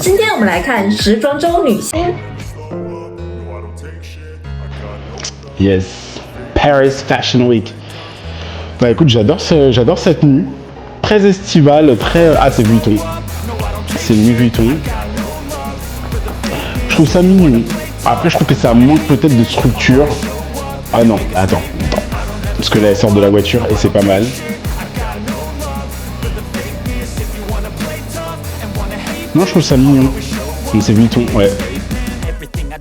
今天我们来看时装周女星。 Yes, Paris Fashion Week. Bah écoute, j'adore cette tenue. Très estivale, très... Ah, c'est Vuitton. C'est Louis Vuitton. Je trouve ça mignon. Après, je trouve que ça manque peut-être de structure. Ah non, attends. Parce que là, elle sort de la voiture et c'est pas mal. Non, je trouve ça mignon. C'est Vuitton, ouais.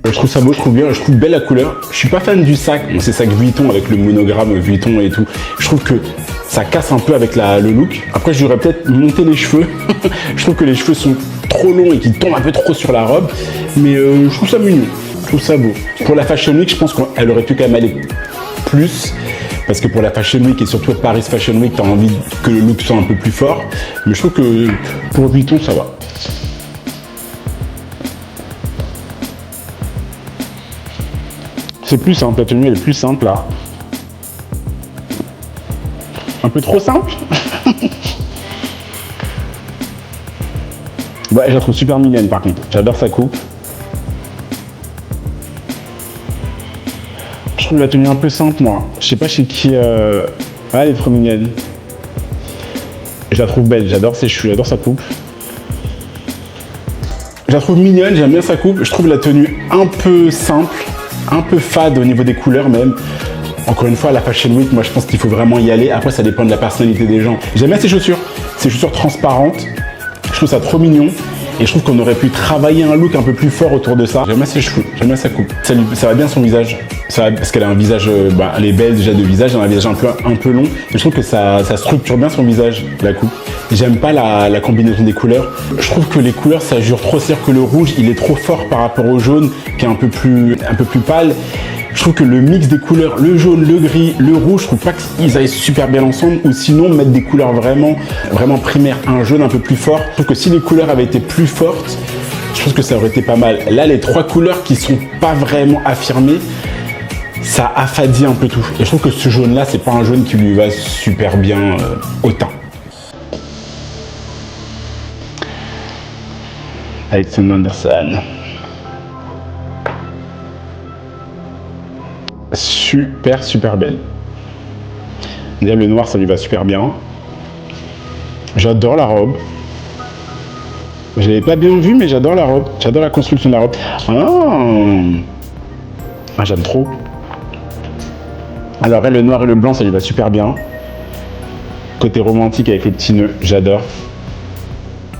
Je trouve ça beau, je trouve bien, je trouve belle la couleur. Je suis pas fan du sac, bon, c'est sac Vuitton avec le monogramme Vuitton et tout. Je trouve que ça casse un peu avec le look. Après, j'aurais peut-être monté les cheveux. Je trouve que les cheveux sont trop longs et qu'ils tombent un peu trop sur la robe. Mais je trouve ça mignon, je trouve ça beau. Pour la Fashion Week, je pense qu'elle aurait pu quand même aller plus. Parce que pour la Fashion Week et surtout Paris Fashion Week, t'as envie que le look soit un peu plus fort. Mais je trouve que pour Vuitton, ça va. C'est plus simple, la tenue elle est plus simple là. Un peu trop simple. Ouais, je la trouve super mignonne par contre. J'adore sa coupe. Je trouve la tenue un peu simple moi. Je sais pas chez qui... Ah, elle est trop mignonne. Je la trouve belle, j'adore ses cheveux, j'adore sa coupe. Je la trouve mignonne, j'aime bien sa coupe. Je trouve la tenue un peu simple. Un peu fade au niveau des couleurs même. Encore une fois, la Fashion Week, moi je pense qu'il faut vraiment y aller. Après, ça dépend de la personnalité des gens. J'aime bien ces chaussures transparentes. Je trouve ça trop mignon. Et je trouve qu'on aurait pu travailler un look un peu plus fort autour de ça. J'aime bien ses cheveux, j'aime bien sa coupe. Ça va bien son visage. Parce qu'elle a un visage, elle est belle déjà de visage, elle a un visage un peu long. Et je trouve que ça structure bien son visage, la coupe. J'aime pas la combinaison des couleurs. Je trouve que les couleurs, ça jure trop. C'est-à-dire que le rouge, il est trop fort par rapport au jaune, qui est un peu plus pâle. Je trouve que le mix des couleurs, le jaune, le gris, le rouge, je trouve pas qu'ils aillent super bien ensemble. Ou sinon, mettre des couleurs vraiment primaires, un jaune un peu plus fort. Je trouve que si les couleurs avaient été plus fortes, je pense que ça aurait été pas mal. Là, les trois couleurs qui sont pas vraiment affirmées, ça affadit un peu tout. Et je trouve que ce jaune-là, c'est pas un jaune qui lui va super bien au teint. Alexander Anderson. Super belle. Déjà, le noir, ça lui va super bien. J'adore la robe. Je l'avais pas bien vue, mais j'adore la robe. J'adore la construction de la robe. Ah, j'aime trop. Alors, elle, le noir et le blanc, ça lui va super bien. Côté romantique avec les petits nœuds, j'adore.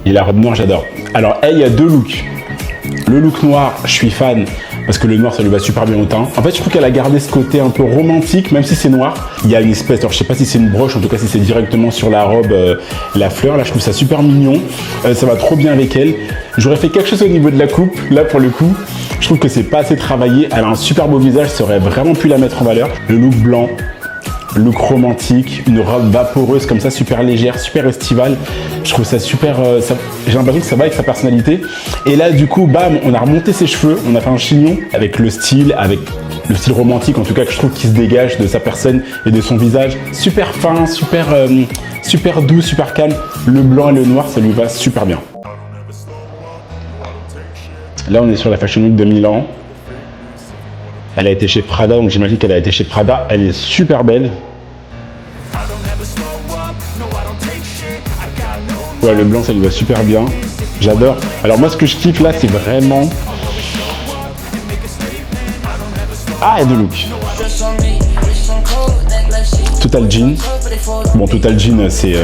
Et la robe noire, j'adore. Alors, elle, il y a deux looks. Le look noir, je suis fan. Parce que le noir, ça lui va super bien au teint. En fait, je trouve qu'elle a gardé ce côté un peu romantique, même si c'est noir. Il y a une espèce, alors je sais pas si c'est une broche, en tout cas si c'est directement sur la robe, la fleur. Là, je trouve ça super mignon. Ça va trop bien avec elle. J'aurais fait quelque chose au niveau de la coupe. Là, pour le coup, je trouve que c'est pas assez travaillé. Elle a un super beau visage, ça aurait vraiment pu la mettre en valeur. Le look blanc, look romantique, une robe vaporeuse comme ça, super légère, super estivale. Je trouve ça super... j'ai l'impression que ça va avec sa personnalité. Et là, du coup, bam, on a remonté ses cheveux, on a fait un chignon avec le style romantique, en tout cas, que je trouve qui se dégage de sa personne et de son visage. Super fin, super doux, super calme. Le blanc et le noir, ça lui va super bien. Là, on est sur la Fashion Week de Milan. Elle a été chez Prada, donc j'imagine qu'elle a été chez Prada. Elle est super belle. Ouais, le blanc, ça lui va super bien. J'adore. Alors moi, ce que je kiffe là, c'est vraiment... Ah, il y a deux looks. Total Jean. Bon, Total Jean, c'est...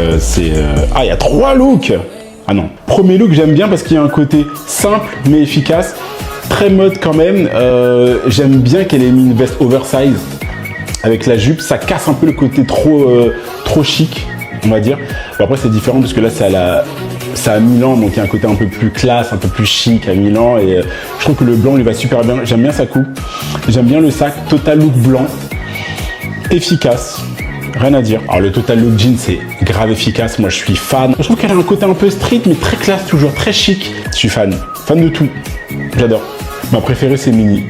Ah, il y a trois looks. Ah non. Premier look, j'aime bien parce qu'il y a un côté simple, mais efficace. Très mode quand même. J'aime bien qu'elle ait mis une veste oversize avec la jupe. Ça casse un peu le côté trop chic, on va dire. Bon, après, c'est différent parce que là, c'est à Milan, donc il y a un côté un peu plus classe, un peu plus chic à Milan. Et je trouve que le blanc lui va super bien. J'aime bien sa coupe. J'aime bien le sac. Total look blanc. Efficace. Rien à dire. Alors le Total Look Jean, c'est grave efficace. Moi, je suis fan. Je trouve qu'elle a un côté un peu street, mais très classe, toujours très chic. Je suis fan. Fan de tout. J'adore. Ma préférée, c'est Mini.